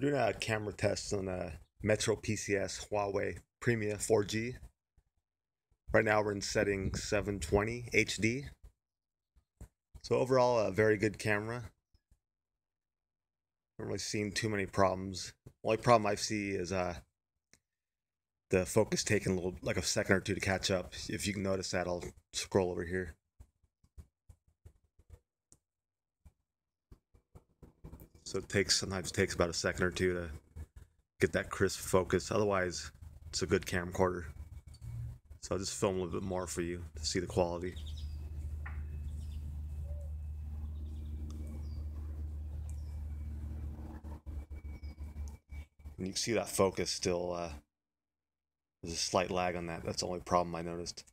doing a camera test on a Metro PCS Huawei Premia 4G. Right now we're in setting 720 HD. So overall, a very good camera. Haven't really seen too many problems. Only problem I see is the focus taking like a second or two to catch up. If you can notice that, I'll scroll over here. So sometimes it takes about a second or two to get that crisp focus. Otherwise, it's a good camcorder. So I'll just film a little bit more for you to see the quality. And you can see that focus still, there's a slight lag on that. That's the only problem I noticed.